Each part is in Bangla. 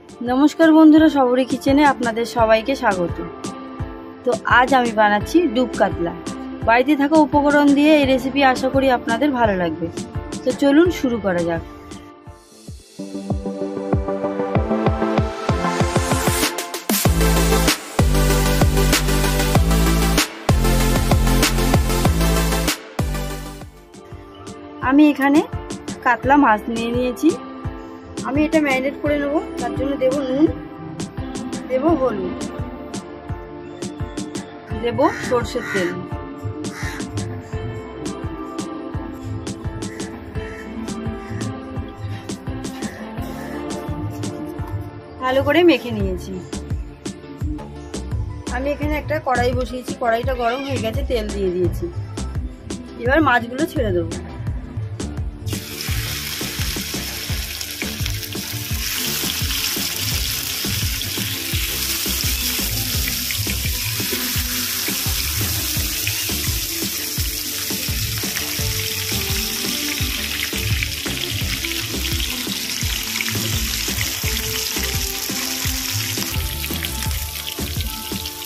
नमस्कार बंधुरा सबरी किचेने आपनादेर सबाइके स्वागत। तो आज आमी बानाচ্ছি डुब कातला। बाड़ीते थाका उपकरण दिए এই রেসিপি आशा करी आपनादेर भालो लागबे। तो चलुन शुरू करा जाक। आमी एखाने कातला माछ निये निয়েছি। আমি এটা ম্যারিনেট করে নেব। তার জন্য দেব নুন, দেব হলুদ, দেব সরষের তেল। ভালো করে মেখে নিয়েছি। আমি এখানে একটা কড়াই বসিয়েছি, কড়াইটা গরম হয়ে গেছে, তেল দিয়ে দিয়েছি। এবার মাছগুলো ছেড়ে দেব।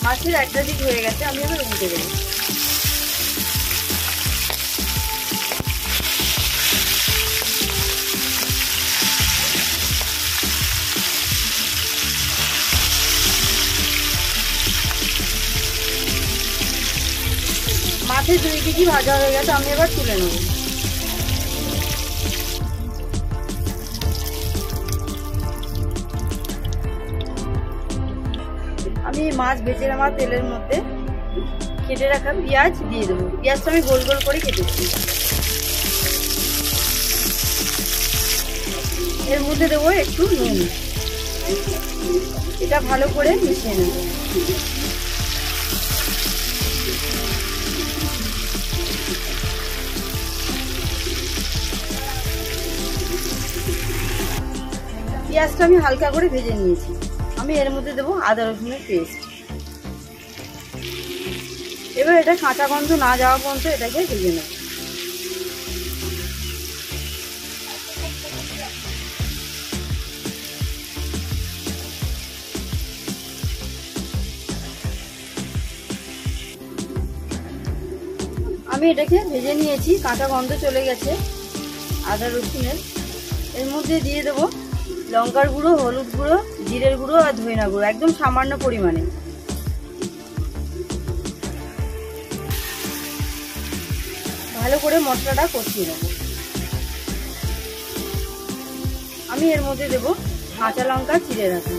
মাছের একটা দিক হয়ে গেছে, আমি এবার উল্টে দেব। মাছের 2 কেজি ভাজা হয়ে গেছে, আমি এবার তুলে নেব। আমি মাছ ভেজে নেওয়া তেলের মধ্যে কেটে রাখা পেঁয়াজ দিয়ে দেবো। পেঁয়াজটা আমি গোল গোল করে কেটেছি। এর মধ্যে দেবো একটু নুন। এটা ভালো করে মিশিয়ে নেব। পেঁয়াজটা আমি হালকা করে ভেজে নিয়েছি। আমি এর মধ্যে দেবো আদা রসুনের পেস্ট। এবার এটা কাঁচা গন্ধ না যাওয়া পর্যন্ত এটাকে ভেজে নেব। আমি এটাকে ভেজে নিয়েছি, কাঁচা গন্ধ চলে গেছে আদা রসুনের। এর মধ্যে দিয়ে দেবো লঙ্কার গুঁড়ো, হলুদ গুঁড়ো, জিরের গুঁড়ো আর ধনিয়া গুঁড়ো, একদম সামান্য পরিমাণে। ভালো করে মশলাটা কষিয়ে নেব। আমি এর মধ্যে দেব কাঁচা লঙ্কা চিড়ে রাখা।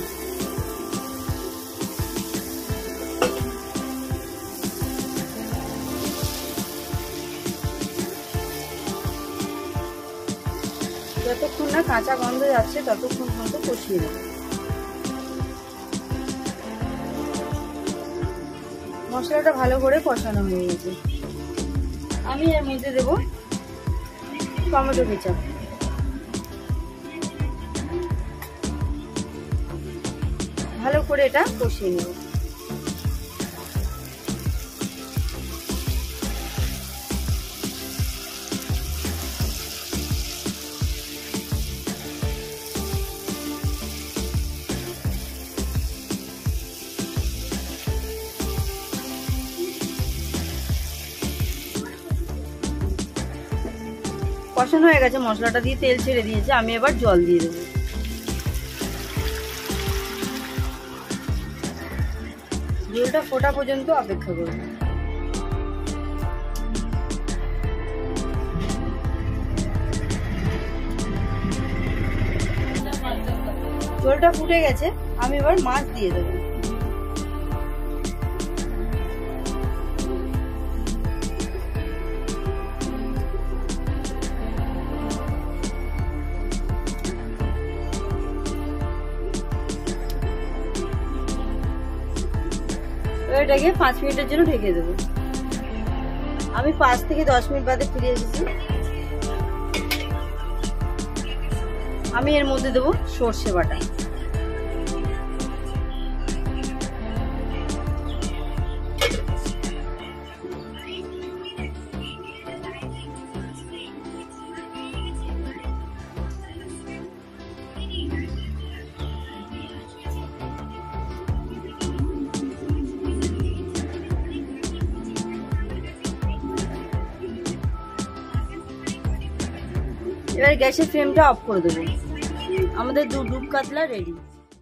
যতক্ষণ না কাঁচা গন্ধ যাচ্ছে ততক্ষণ পর্যন্ত কষিয়ে নেব। মশলাটা ভালো করে কষানো হয়ে গেছে। আমি এর মধ্যে দেব টমেটো কেচাপ। ভালো করে এটা কষিয়ে নেব। কষানো হয়ে গেছে, মশলাটা দিয়ে তেল ছেড়ে দিয়েছে। আমি এবার জল দিয়ে দেবো। জলটা ফোটা পর্যন্ত অপেক্ষা করব। জলটা ফুটে গেছে, আমি এবার মাছ দিয়ে দেবো। এটাকে 5 মিনিটের জন্য ঢেকে দেবো। আমি 5 থেকে 10 মিনিট বাদে ফিরে এসেছি। আমি এর মধ্যে দেবো সর্ষে বাটা। এবার গ্যাসের ফ্লেমটা অফ করে দেবো। আমাদের ডুব কাতলা রেডি।